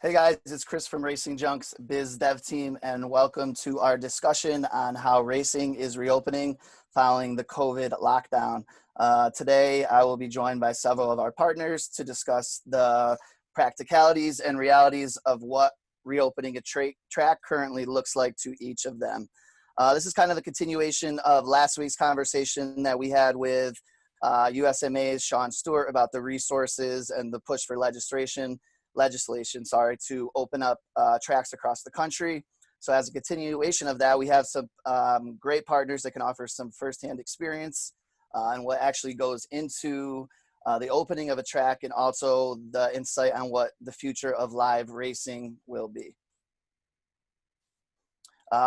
Hey guys, it's Chris from RacingJunk's Biz Dev team, and welcome to our discussion on how racing is reopening following the COVID lockdown. Today, I will be joined by several of our partners to discuss the practicalities and realities of what reopening a track currently looks like to each of them. This is kind of a continuation of last week's conversation that we had with USMA's Sean Stewart about the resources and the push for legislation, to open up tracks across the country. So as a continuation of that, we have some great partners that can offer some firsthand experience and what actually goes into the opening of a track, and also the insight on what the future of live racing will be.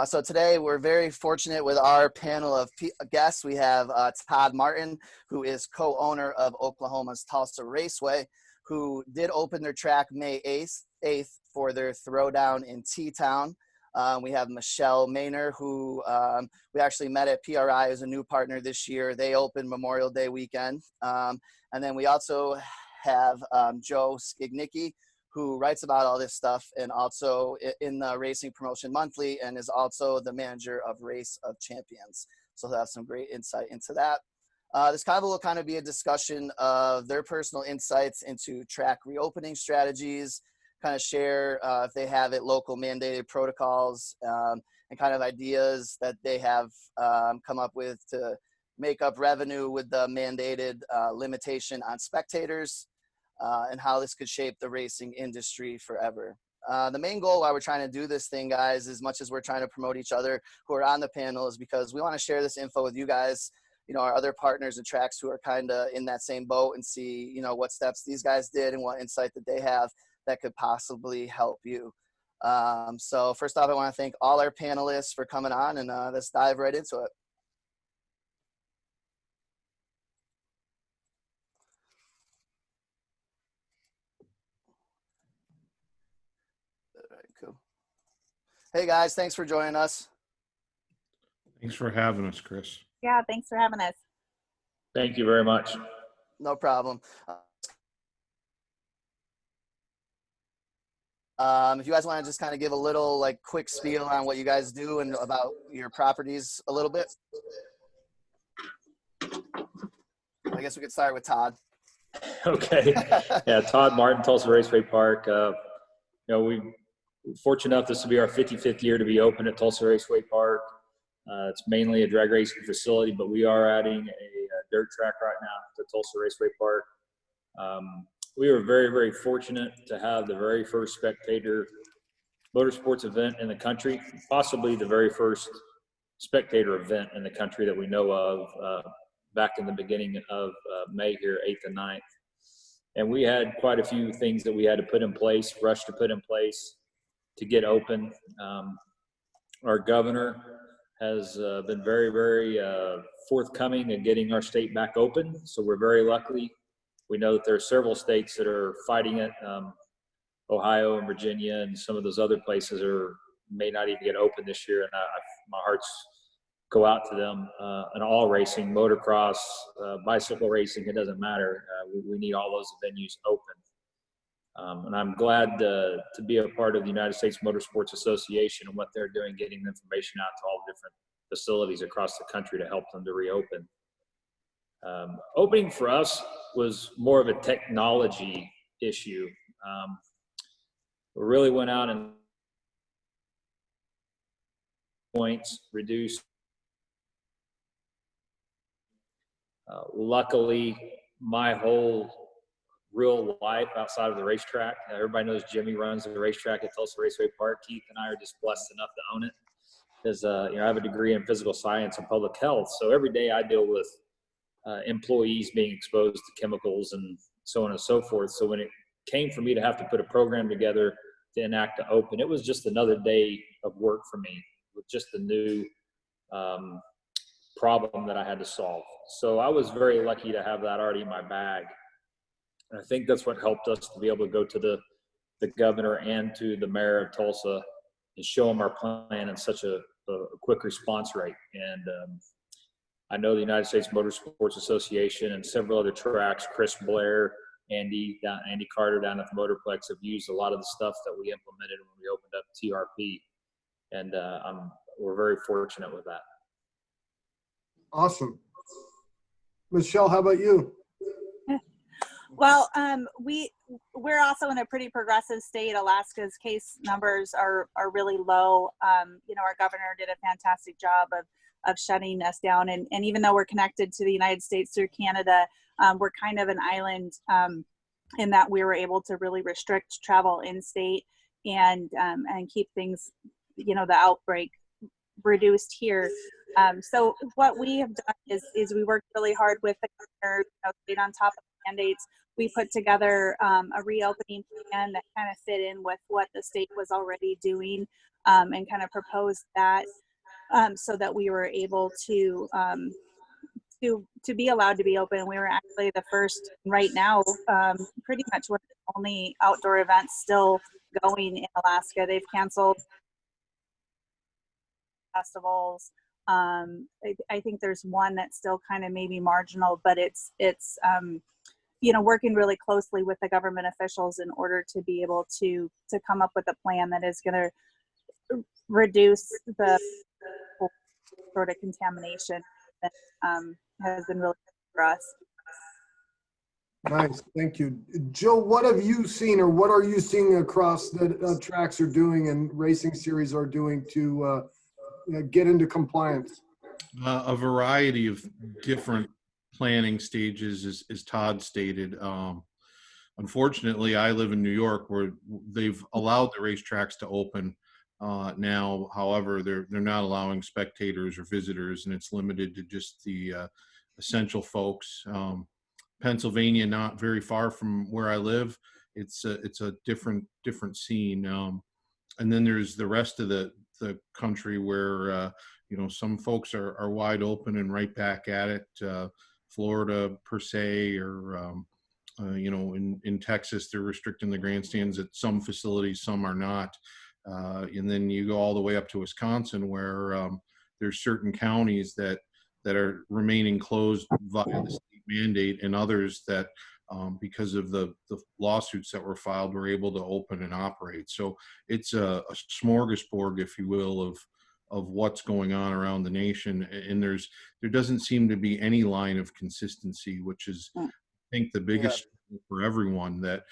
So today we're very fortunate with our panel of guests. We have Todd Martin, who is co-owner of Oklahoma's Tulsa Raceway, who did open their track May 8th for their throwdown in T-Town. We have Michelle Maynor, who we actually met at PRI as a new partner this year. They opened Memorial Day weekend. And then we also have Joe Skotnicki, who writes about all this stuff and also in the Racing Promotion Monthly, and is also the manager of Race of Champions. So he'll have some great insight into that. This will kind of be a discussion of their personal insights into track reopening strategies, kind of share if they have it, local mandated protocols, and kind of ideas that they have come up with to make up revenue with the mandated limitation on spectators, and how this could shape the racing industry forever. The main goal why we're trying to do this thing, guys, as much as we're trying to promote each other who are on the panel, is because we want to share this info with you guys, our other partners and tracks who are kind of in that same boat, and see, what steps these guys did and what insight that they have that could possibly help you. So first off, I want to thank all our panelists for coming on, and let's dive right into it. All right, cool. Hey guys, thanks for joining us. Thanks for having us, Chris. Yeah, thanks for having us. Thank you very much. No problem. If you guys want to just kind of give a little quick spiel on what you guys do and about your properties a little bit. I guess we could start with Todd. Okay. Yeah, Todd Martin, Tulsa Raceway Park. We're fortunate enough this will be our 55th year to be open at Tulsa Raceway Park. It's mainly a drag racing facility, but we are adding a dirt track right now to Tulsa Raceway Park. We were very, very fortunate to have the very first spectator motorsports event in the country, possibly the very first spectator event in the country that we know of, back in the beginning of May here, 8th and 9th. And we had quite a few things that we had to put in place, rush to put in place to get open. Our governor has been very, very forthcoming in getting our state back open. So we're very lucky. We know that there are several states that are fighting it. Ohio and Virginia and some of those other places may not even get open this year. And my hearts go out to them. And all racing, motocross, bicycle racing, it doesn't matter. We need all those venues open. And I'm glad to be a part of the United States Motorsports Association and what they're doing, getting information out to all the different facilities across the country to help them to reopen. Opening for us was more of a technology issue. We really went out and points reduced. Luckily, my whole real life outside of the racetrack, everybody knows Jimmy runs the racetrack at Tulsa Raceway Park. Keith and I are just blessed enough to own it because I have a degree in physical science and public health. So every day I deal with employees being exposed to chemicals and so on and so forth. So when it came for me to have to put a program together to enact to open, it was just another day of work for me with just a new problem that I had to solve. So I was very lucky to have that already in my bag. And I think that's what helped us to be able to go to the governor and to the mayor of Tulsa and show them our plan in such a quick response rate. And I know the United States Motorsports Association and several other tracks, Chris Blair, Andy Carter down at the Motorplex have used a lot of the stuff that we implemented when we opened up TRP, and we're very fortunate with that. Awesome. Michelle, how about you? Well, we're also in a pretty progressive state. Alaska's case numbers are really low. Our governor did a fantastic job of shutting us down. And even though we're connected to the United States through Canada, we're kind of an island in that we were able to really restrict travel in state and keep things, the outbreak reduced here. So what we have done is we worked really hard with the governor, stayed on top of the mandates. We put together a reopening plan that kind of fit in with what the state was already doing, and kind of proposed that so that we were able to be allowed to be open. We were actually the first right now, pretty much one of the only outdoor events still going in Alaska. They've canceled festivals. I think there's one that's still kind of maybe marginal, but it's working really closely with the government officials in order to be able to come up with a plan that is going to reduce the sort of contamination that has been really good for us. Nice, thank you. Joe, what have you seen, or what are you seeing across that tracks are doing and racing series are doing to get into compliance? A variety of different planning stages, as Todd stated. Unfortunately, I live in New York, where they've allowed the racetracks to open now. However, they're not allowing spectators or visitors, and it's limited to just the essential folks. Pennsylvania, not very far from where I live, it's a different scene. And then there's the rest of the country where some folks are wide open and right back at it. Florida per se, or in Texas, they're restricting the grandstands at some facilities, some are not. And then you go all the way up to Wisconsin, where there's certain counties that are remaining closed via the state mandate, and others that because of the lawsuits that were filed, were able to open and operate. So it's a smorgasbord, if you will, of what's going on around the nation. And there doesn't seem to be any line of consistency, which is, I think, the biggest for everyone. That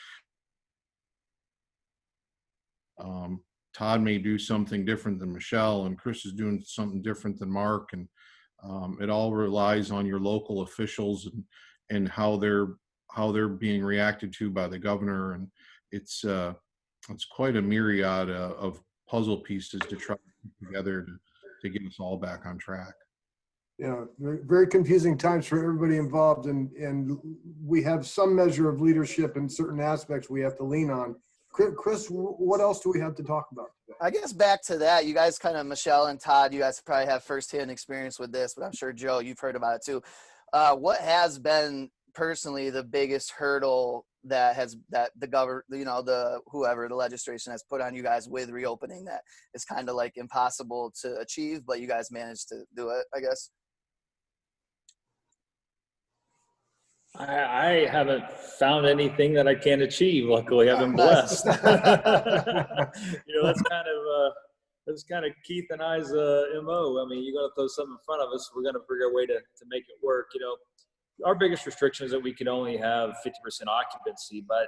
Todd may do something different than Michelle, and Chris is doing something different than Mark, and it all relies on your local officials and how they're being reacted to by the governor. And it's quite a myriad of puzzle pieces to try to put together to get us all back on track. Yeah, very confusing times for everybody involved, and we have some measure of leadership in certain aspects we have to lean on. Chris, what else do we have to talk about today? I guess back to that, you guys kind of, Michelle and Todd, you guys probably have firsthand experience with this, but I'm sure, Joe, you've heard about it too. What has been personally the biggest hurdle that the government, the legislation has put on you guys with reopening, that is kind of like impossible to achieve, but you guys managed to do it, I guess? I haven't found anything that I can't achieve. Luckily, I've been blessed. That's kind of Keith and I's MO. I mean, you're going to throw something in front of us, we're going to figure a way to make it work. Our biggest restriction is that we can only have 50% occupancy, but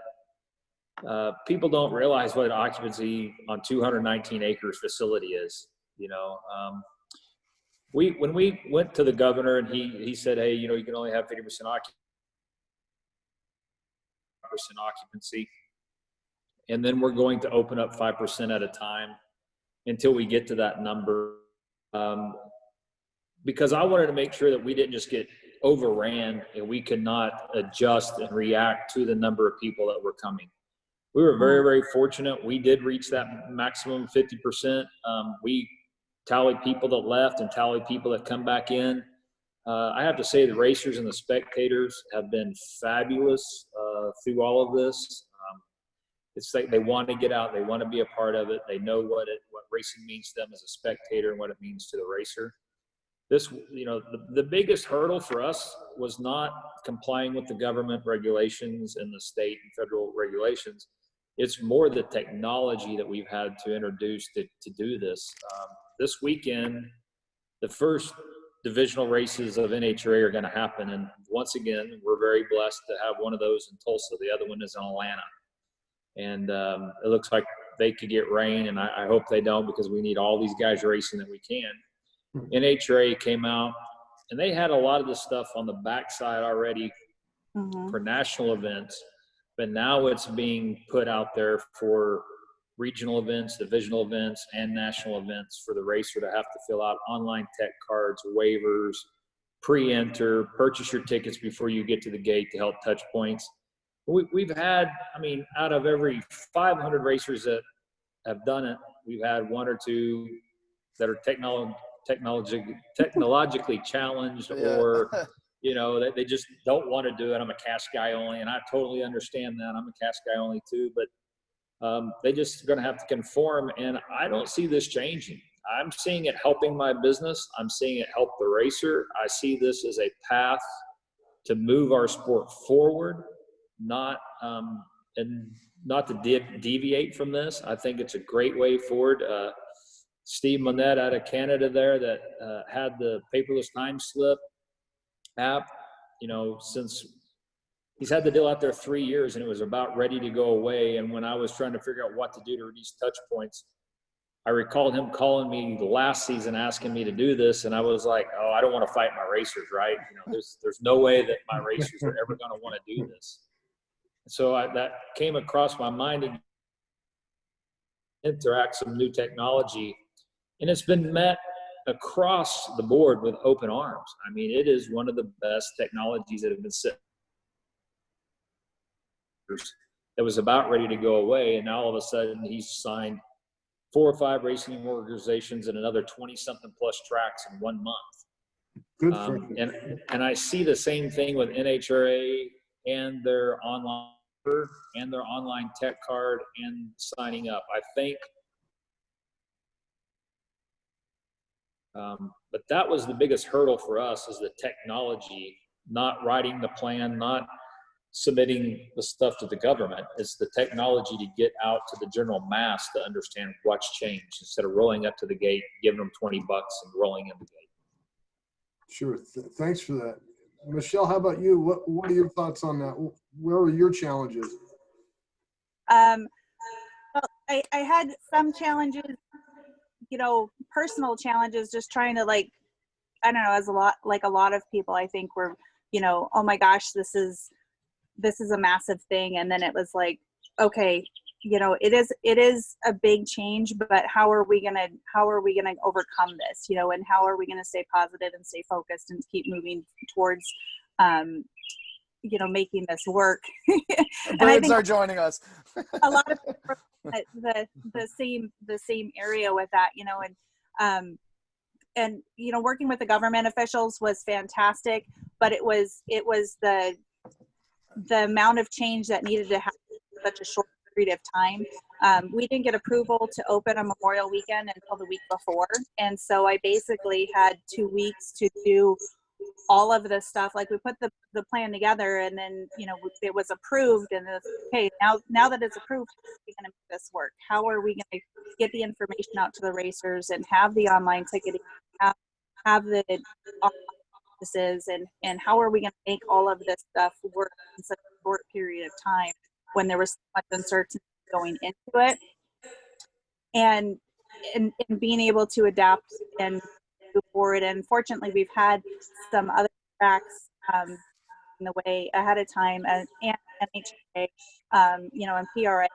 people don't realize what occupancy on 219 acres facility is. When we went to the governor and he said, hey, you can only have 50% occupancy, and then we're going to open up 5% at a time until we get to that number, because I wanted to make sure that we didn't just get overran and we could not adjust and react to the number of people that were coming. We were very, very fortunate. We did reach that maximum 50%. We tallied people that left and tallied people that come back in. I have to say the racers and the spectators have been fabulous through all of this. It's like they want to get out. They want to be a part of it. They know what racing means to them as a spectator and what it means to the racer. this, the biggest hurdle for us was not complying with the government regulations and the state and federal regulations. It's more the technology that we've had to introduce to do this. This weekend, the first divisional races of NHRA are going to happen. And once again, we're very blessed to have one of those in Tulsa. The other one is in Atlanta. And it looks like they could get rain, and I hope they don't, because we need all these guys racing that we can. NHRA came out, and they had a lot of this stuff on the backside already for national events, but now it's being put out there for regional events, divisional events, and national events for the racer to have to fill out online tech cards, waivers, pre-enter, purchase your tickets before you get to the gate to help touch points. We've had, out of every 500 racers that have done it, we've had one or two that are technologically challenged, or they just don't want to do it. I'm a cash guy only, and I totally understand that. I'm a cash guy only too, but they just going to have to conform, and I don't see this changing. I'm seeing it helping my business. I'm seeing it help the racer. I see this as a path to move our sport forward, not to deviate from this. I think it's a great way forward. Steve Monette out of Canada there that had the paperless time slip app, since he's had the deal out there 3 years, and it was about ready to go away. And when I was trying to figure out what to do to reduce touch points, I recalled him calling me last season asking me to do this, and I was like, oh, I don't want to fight my racers, right? There's no way that my racers are ever going to want to do this. So that came across my mind, and interact some new technology, and it's been met across the board with open arms. It is one of the best technologies that have been set that was about ready to go away, and now all of a sudden he's signed 4 or 5 racing organizations and another 20-something plus tracks in 1 month. Good for you. And I see the same thing with NHRA and their online tech card and signing up. I think, but that was the biggest hurdle for us, is the technology, not writing the plan, not submitting the stuff to the government. It's the technology to get out to the general mass to understand what's changed, instead of rolling up to the gate, giving them $20 and rolling in the gate. Sure. Thanks for that. Michelle, how about you? What are your thoughts on that? Where are your challenges? Well, I had some challenges, personal challenges, just trying to, I don't know, as a lot of people, I think were, oh my gosh, this is a massive thing. And then it was like, okay, it is a big change, but how are we gonna overcome this, and how are we gonna stay positive and stay focused and keep moving towards, making this work. And I think are joining us. A lot of people the same area with that, and working with the government officials was fantastic, but it was the amount of change that needed to happen in such a short period of time. We didn't get approval to open a Memorial Weekend until the week before, and so I basically had 2 weeks to do all of this stuff. Like, we put the plan together, and then it was approved, and it's, okay, now that it's approved, how are we going to make this work? How are we going to get the information out to the racers and have the online ticketing, have the offices, and how are we going to make all of this stuff work in such a short period of time when there was so much uncertainty going into it, and being able to adapt and move forward. And fortunately, we've had some other tracks in the way ahead of time, and NHA, and PRA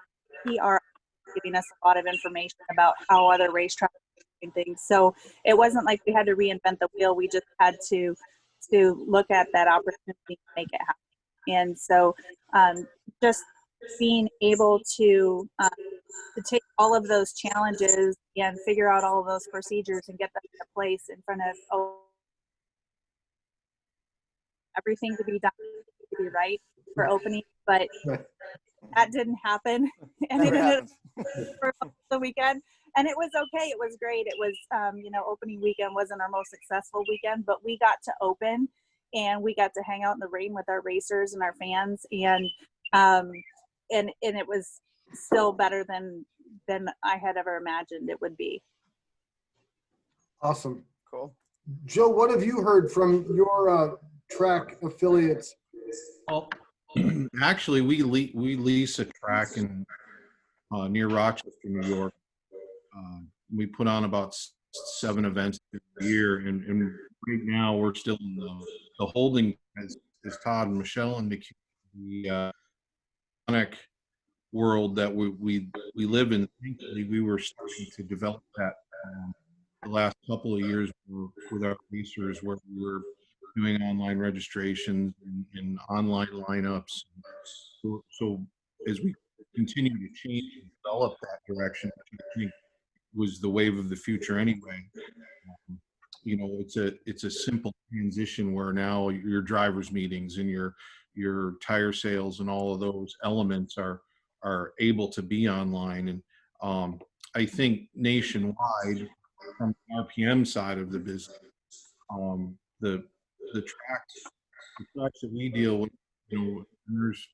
giving us a lot of information about how other racetracks are doing things. So it wasn't like we had to reinvent the wheel. We just had to look at that opportunity to make it happen. And so just being able to take all of those challenges and figure out all of those procedures and get them into place in front of everything to be done to be right for opening, but that didn't happen. And it Never ended happened. for the weekend. And it was okay. It was great. It was, opening weekend wasn't our most successful weekend, but we got to open and we got to hang out in the rain with our racers and our fans. And it was still better than I had ever imagined it would be. Awesome. Cool. Joe, what have you heard from your track affiliates? Well, actually, we lease a track in near Rochester, New York. We put on about 7 events a year, and right now we're still in the holding, as Todd and Michelle indicated, the electronic world that we live in. Thankfully, we were starting to develop that the last couple of years with our racers, where we were doing online registrations and online lineups. So as we continue to change and develop that direction, which I think was the wave of the future anyway, it's a simple transition where now your drivers meetings and your tire sales and all of those elements are able to be online. And I think nationwide, from the RPM side of the business, the tracks that we deal with, and there's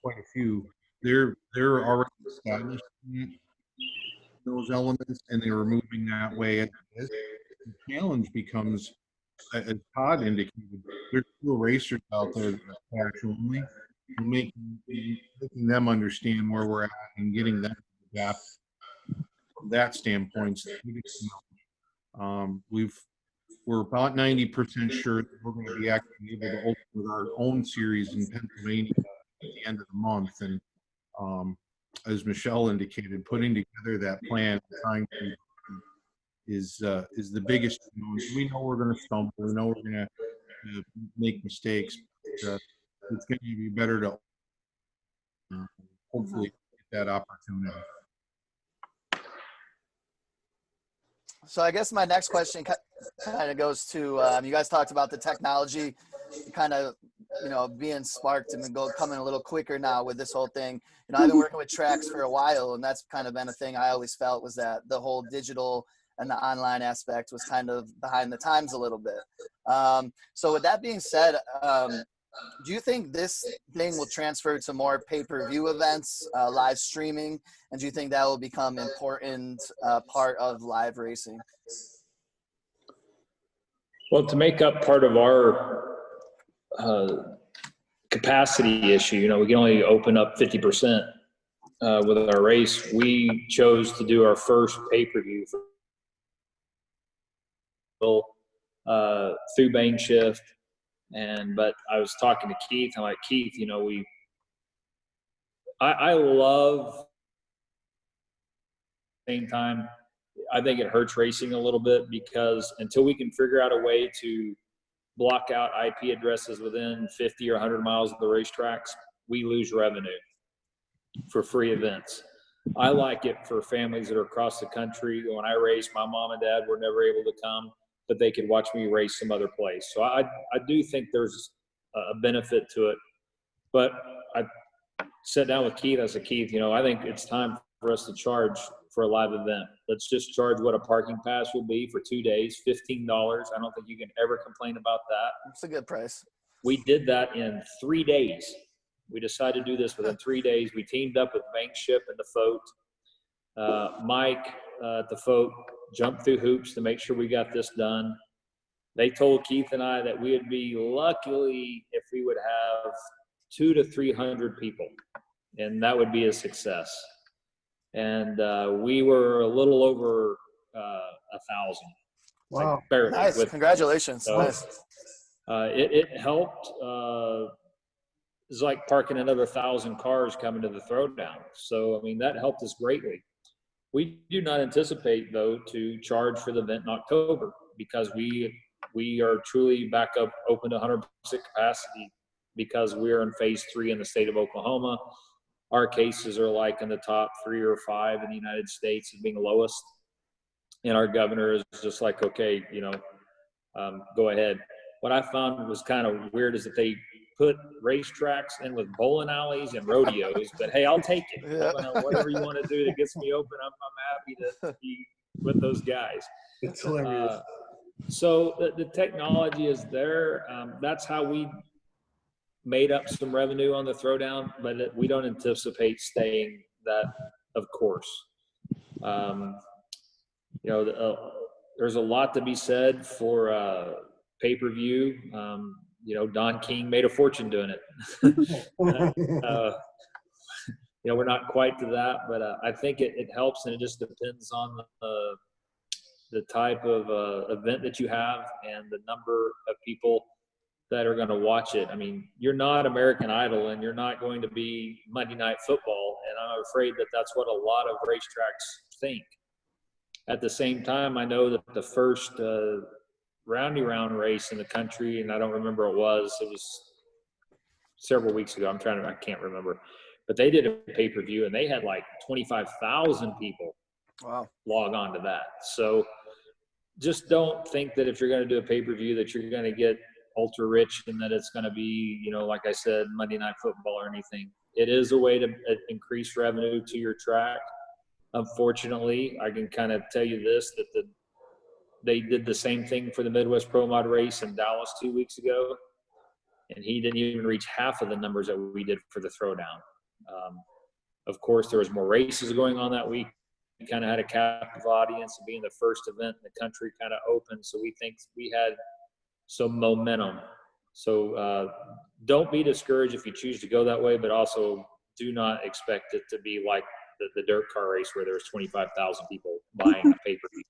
quite a few, they're already established in those elements, and they're moving that way. And the challenge becomes, as Todd indicated, there's still racers out there that are cash only, making them understand where we're at and getting them to adapt from that standpoint. We're about 90% sure that we're going to be actually able to open with our own series in Pennsylvania at the end of the month. And as Michelle indicated, putting together that plan, trying to is the biggest challenge. We know we're going to stumble. We know we're going to make mistakes. But, it's going to be better to hopefully get that opportunity. So I guess my next question kind of goes to, you guys talked about the technology kind of, being sparked and coming a little quicker now with this whole thing. I've been working with tracks for a while, and that's kind of been a thing I always felt, was that the whole digital and the online aspect was kind of behind the times a little bit. So with that being said, do you think this thing will transfer to more pay-per-view events, live streaming, and do you think that will become an important part of live racing? Well, to make up part of our capacity issue, we can only open up 50% with our race. We chose to do our first pay-per-view through Bane Shift. But I was talking to Keith. I'm like, Keith, I love, same time, I think it hurts racing a little bit, because until we can figure out a way to block out IP addresses within 50 or 100 miles of the racetracks, we lose revenue for free events. I like it for families that are across the country. When I race, my mom and dad were never able to come, but they could watch me race some other place. So I do think there's a benefit to it. But I sat down with Keith. I said, Keith, I think it's time for us to charge for a live event. Let's just charge what a parking pass will be for 2 days, $15. I don't think you can ever complain about that. It's a good price. We did that in 3 days. We decided to do this within 3 days. We teamed up with Bank Ship and the Foat. Mike at the Foat jumped through hoops to make sure we got this done. They told Keith and I that we would be lucky if we would have 200 to 300 people, and that would be a success. And we were a little over 1,000. Wow. Like barely. Nice. Congratulations. So, nice. It helped. It's like parking another 1,000 cars coming to the throwdown. So, that helped us greatly. We do not anticipate, though, to charge for the event in October, because we are truly back up open to 100% capacity, because we are in phase 3 in the state of Oklahoma. Our cases are like in the top 3 or 5 in the United States as being the lowest. And our governor is just like, okay, go ahead. What I found was kind of weird is that put racetracks in with bowling alleys and rodeos, but hey, I'll take it. Yeah. Whatever you want to do that gets me open, I'm happy to be with those guys. It's hilarious. So the technology is there. That's how we made up some revenue on the throwdown, but we don't anticipate staying that, of course. There's a lot to be said for pay-per-view. Don King made a fortune doing it. We're not quite to that, but I think it helps, and it just depends on the type of event that you have and the number of people that are going to watch it. I mean, you're not American Idol, and you're not going to be Monday Night Football, and I'm afraid that that's what a lot of racetracks think. At the same time, I know that the first roundy round race in the country, and I don't remember it was several weeks ago. I can't remember, but they did a pay-per-view, and they had like 25,000 people log on to that. So just don't think that if you're going to do a pay-per-view that you're going to get ultra rich and that it's going to be, like I said, Monday Night Football or anything. It is a way to increase revenue to your track. Unfortunately, I can kind of tell you this, that they did the same thing for the Midwest Pro Mod race in Dallas 2 weeks ago, and he didn't even reach half of the numbers that we did for the throwdown. Of course, there was more races going on that week. We kind of had a captive audience, and being the first event in the country kind of open, so we think we had some momentum. So don't be discouraged if you choose to go that way, but also do not expect it to be like the dirt car race where there's 25,000 people buying a pay-per-view.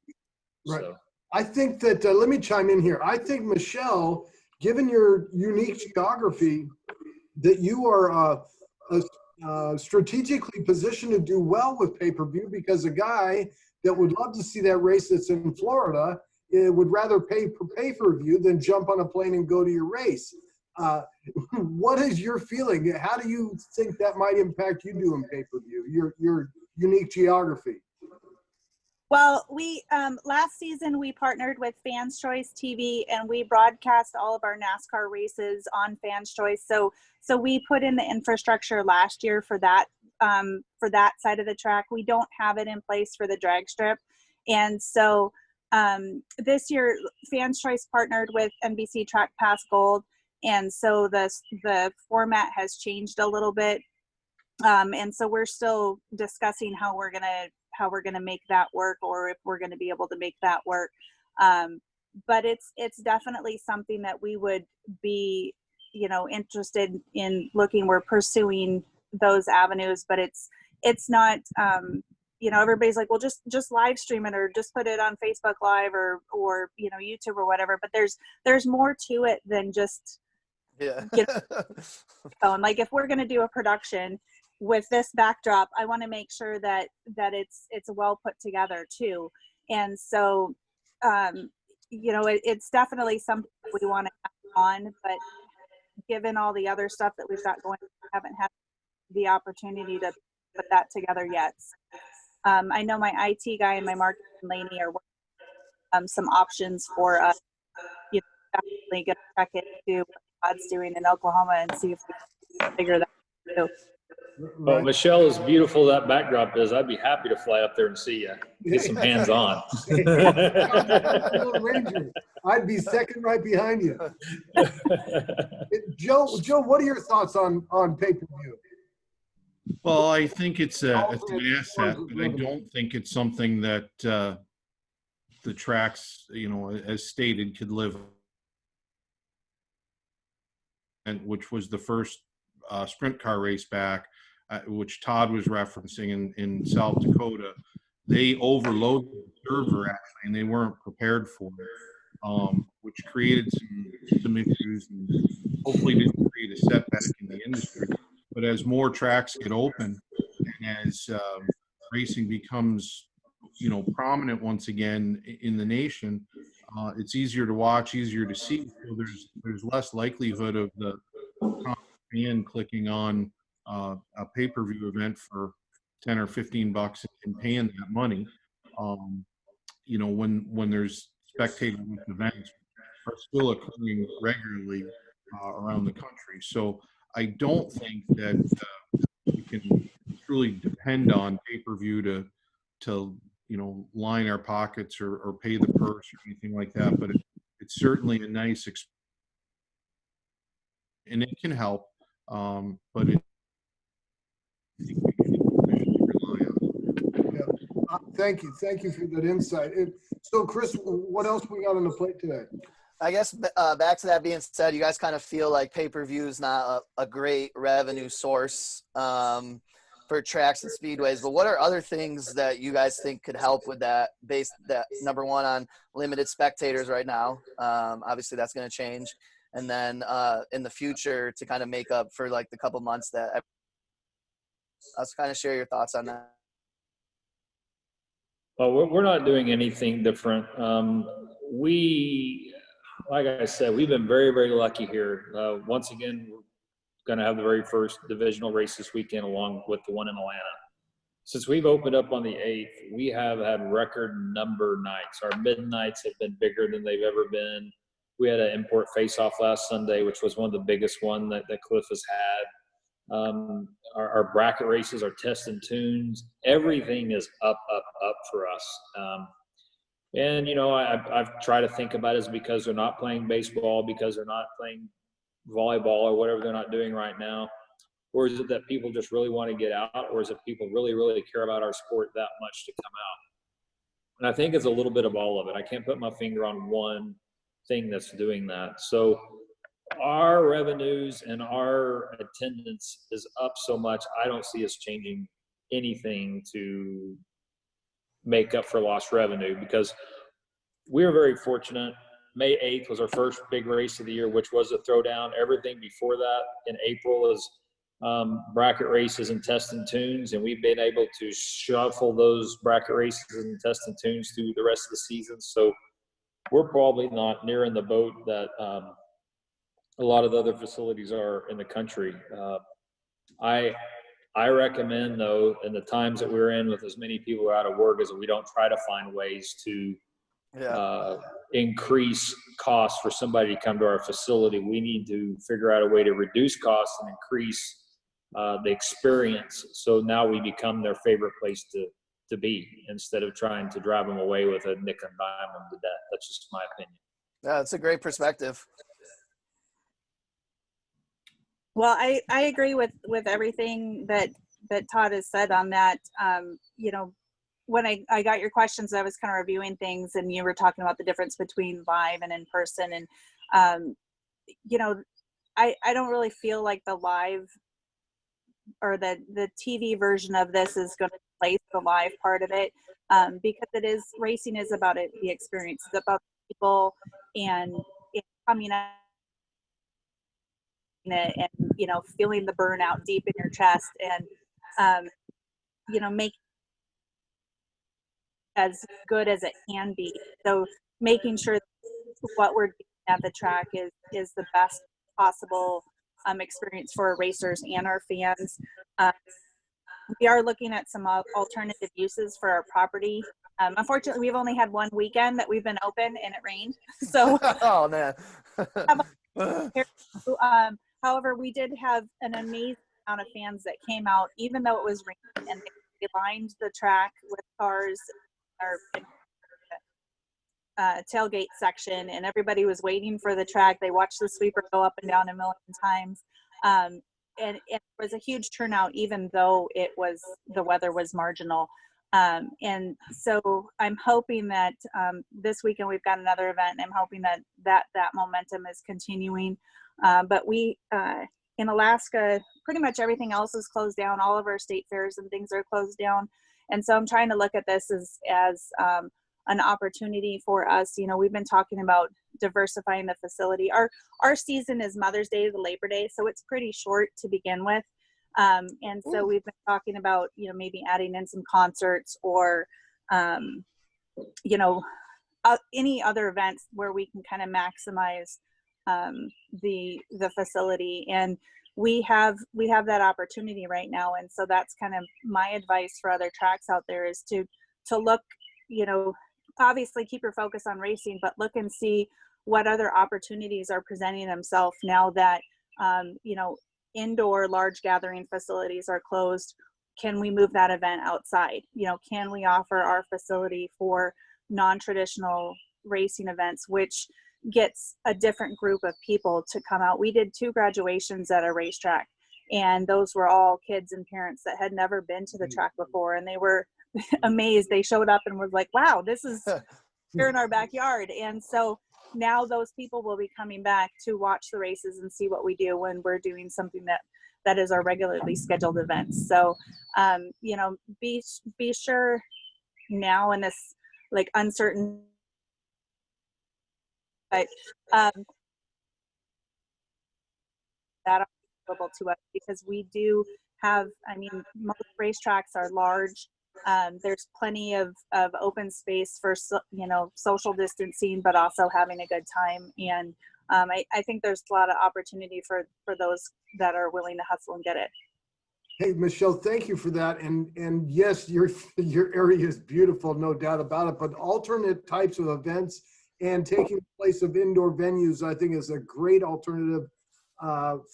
Right. So. I think that, let me chime in here. I think, Michelle, given your unique geography, that you are strategically positioned to do well with pay-per-view, because a guy that would love to see that race that's in Florida would rather pay per view than jump on a plane and go to your race. What is your feeling? How do you think that might impact you doing pay-per-view, your unique geography? Well, we last season we partnered with Fans Choice TV, and we broadcast all of our NASCAR races on Fans Choice. So we put in the infrastructure last year for that side of the track. We don't have it in place for the drag strip, and so this year Fans Choice partnered with NBC Track Pass Gold, and so the format has changed a little bit, and so we're still discussing how we're gonna make that work, or if we're gonna be able to make that work. But it's definitely something that we would be interested in looking. We're pursuing those avenues, but it's not everybody's like, well, just live stream it, or just put it on Facebook Live or YouTube or whatever. But there's more to it than just phone. Like, if we're going to do a production with this backdrop, I want to make sure that it's well put together too. And so it's definitely something we want to have on, but given all the other stuff that we've got going, we haven't had the opportunity to put that together yet. I know my IT guy and my marketing lady are working some options for us. Definitely going to check into what Todd's doing in Oklahoma and see if we can figure that out. Well, Michelle, as beautiful that backdrop is, I'd be happy to fly up there and see you, get some hands on. I'd be second right behind you. Joe, what are your thoughts on pay-per-view? Well, I think it's an asset, but I don't think it's something that the tracks, as stated, could live. And which was the first sprint car race back, which Todd was referencing in South Dakota. They overloaded the server actually, and they weren't prepared for it, which created some issues and hopefully didn't create a setback in the industry. But as more tracks get open and as racing becomes, prominent once again in the nation, it's easier to watch, easier to see. So there's less likelihood of the fan clicking on a pay-per-view event for $10 or $15 and paying that money. When there's spectator events are still occurring regularly, around the country. So I don't think that we can truly depend on pay-per-view to line our pockets or pay the purse or anything like that. But it's certainly a nice and it can help. But I think we can rely on. Yeah. Thank you for that insight. So Chris, what else we got on the plate today? I guess back to that being said, you guys kind of feel like pay-per-view is not a great revenue source for tracks and speedways, but what are other things that you guys think could help with that, based that number one on limited spectators right now? Obviously that's going to change. And then in the future to kind of make up for like the couple months that let's kind of share your thoughts on that. Well, we're not doing anything different. Like I said, we've been very, very lucky here. Once again, we're going to have the very first divisional race this weekend along with the one in Atlanta. Since we've opened up on the 8th, we have had record number nights. Our midnights have been bigger than they've ever been. We had an import face-off last Sunday, which was one of the biggest one that Cliff has had. Our bracket races, our test and tunes, everything is up for us. And, I've tried to think about it as because they're not playing baseball, because they're not playing volleyball or whatever they're not doing right now? Or is it that people just really want to get out? Or is it people really, really care about our sport that much to come out? And I think it's a little bit of all of it. I can't put my finger on one thing that's doing that. So our revenues and our attendance is up so much, I don't see us changing anything to make up for lost revenue, because we were very fortunate. May 8th was our first big race of the year, which was a throwdown. Everything before that in April is bracket races and test and tunes, and we've been able to shuffle those bracket races and test and tunes through the rest of the season. So we're probably not near in the boat that a lot of the other facilities are in the country. I recommend, though, in the times that we're in with as many people out of work, is that we don't try to find ways to increase costs for somebody to come to our facility. We need to figure out a way to reduce costs and increase the experience, so now we become their favorite place to be, instead of trying to drive them away with a nick and dime them to death. That's just my opinion. Yeah, that's a great perspective. Well, I agree with everything that Todd has said on that. When I got your questions, I was kind of reviewing things, and you were talking about the difference between live and in person. And, I don't really feel like the live or the TV version of this is going to replace the live part of it, because racing is about the experience. It's about people and coming up it and feeling the burnout deep in your chest, and make as good as it can be. So making sure what we're doing at the track is the best possible experience for our racers and our fans. We are looking at some alternative uses for our property. Unfortunately, we've only had one weekend that we've been open and it rained. So oh man. However, we did have an amazing amount of fans that came out, even though it was raining, and they lined the track with cars in our tailgate section, and everybody was waiting for the track. They watched the sweeper go up and down a million times. And it was a huge turnout, even though the weather was marginal. And so I'm hoping that this weekend we've got another event, and I'm hoping that momentum is continuing. But we, in Alaska, pretty much everything else is closed down. All of our state fairs and things are closed down. And so I'm trying to look at this as an opportunity for us. We've been talking about diversifying the facility. Our season is Mother's Day to Labor Day, so it's pretty short to begin with. And so we've been talking about, maybe adding in some concerts or, any other events where we can kind of maximize the facility. And we have that opportunity right now. And so that's kind of my advice for other tracks out there, is to look, obviously keep your focus on racing, but look and see what other opportunities are presenting themselves now that, you know, indoor large gathering facilities are closed. Can we move that event outside? You know, can we offer our facility for non-traditional racing events, which gets a different group of people to come out? We did 2 graduations at a racetrack, and those were all kids and parents that had never been to the track before, and they were amazed. They showed up and was like, wow, this is here in our backyard. And so now those people will be coming back to watch the races and see what we do when we're doing something that is our regularly scheduled events. So, you know, be sure now in this like uncertain, but that available to us, because we do have, I mean, most racetracks are large. There's plenty of open space for, you know, social distancing, but also having a good time. And I think there's a lot of opportunity for those that are willing to hustle and get it. Hey, Michelle, thank you for that. And yes, your area is beautiful, no doubt about it, but alternate types of events and taking the place of indoor venues, I think, is a great alternative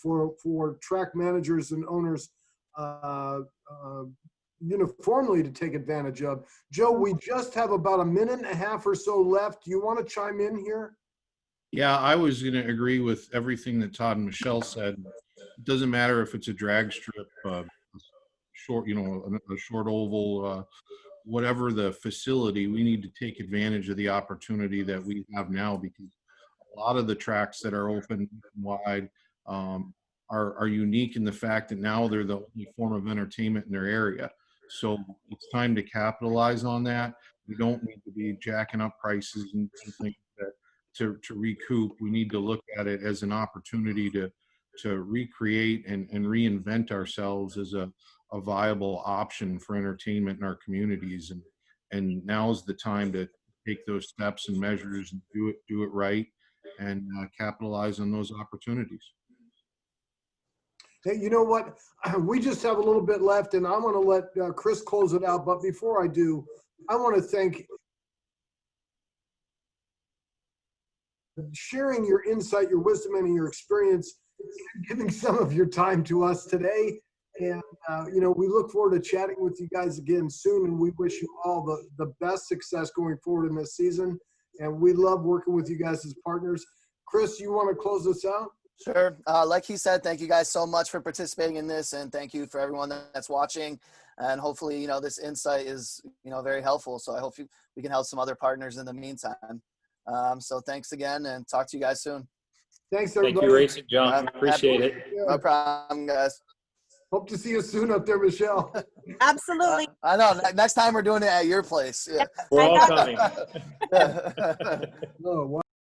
for track managers and owners uniformly to take advantage of. Joe, we just have about 1.5 minutes or so left. Do you want to chime in here? Yeah, I was going to agree with everything that Todd and Michelle said. It doesn't matter if it's a drag strip, short, you know, a short oval, whatever the facility, we need to take advantage of the opportunity that we have now, because a lot of the tracks that are open wide are unique in the fact that now they're the only form of entertainment in their area. So it's time to capitalize on that. We don't need to be jacking up prices and things that to recoup. We need to look at it as an opportunity to recreate and reinvent ourselves as a viable option for entertainment in our communities. And now is the time to take those steps and measures and do it right, and capitalize on those opportunities. Hey, you know what? We just have a little bit left, and I want to let Chris close it out. But before I do, I want to thank sharing your insight, your wisdom, and your experience, and giving some of your time to us today. And, you know, we look forward to chatting with you guys again soon, and we wish you all the best success going forward in this season. And we love working with you guys as partners. Chris, you want to close this out? Sure. Like he said, thank you guys so much for participating in this, and thank you for everyone that's watching. And hopefully, you know, this insight is, you know, very helpful. So I hope we can help some other partners in the meantime. So thanks again, and talk to you guys soon. Thanks, everybody. Thank you, Racing Junk. Appreciate it. No problem, guys. Hope to see you soon up there, Michelle. Absolutely. I know. Next time we're doing it at your place. Yeah. We're all coming. Oh, wow.